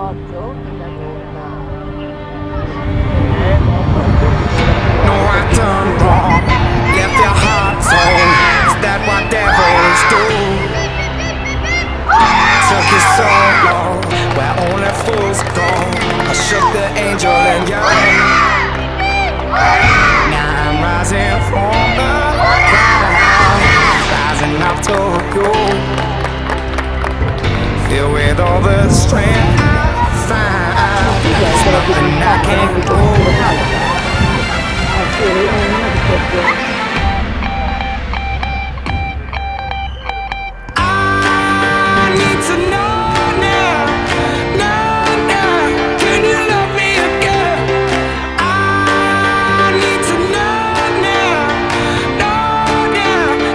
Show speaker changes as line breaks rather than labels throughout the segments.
No, I done wrong, left your heart torn. Is that what devils do? Took you so long, where only fools go. I shook the angel in your now I'm rising from the ground, rising up to you. Filled with all the strength I find, there's nothing I can't do. I need to know now, know now, can you love me again? I need to know now,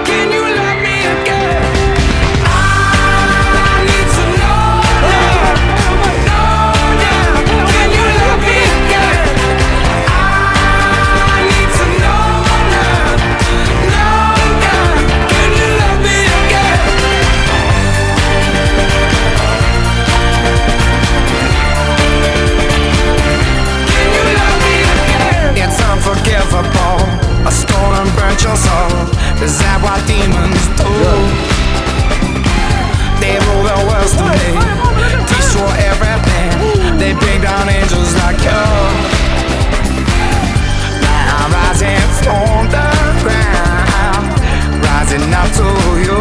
can you love me again? I need to know now, can you love me again? I need to know now, can you love me again? Can you love me again? It's unforgivable. A stone burnt your soul. Is that what demons do? They rule the world to me, destroy everything. They bring down angels like you. Now I'm rising from the ground, rising up to you.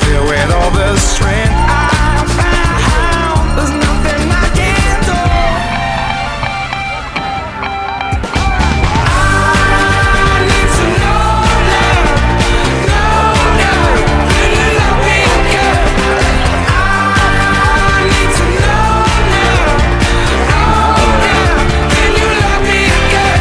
Filled with all the strength I found, there's nothing I can't do. I need to know now, can you love me again? I need to know now, can you love me again?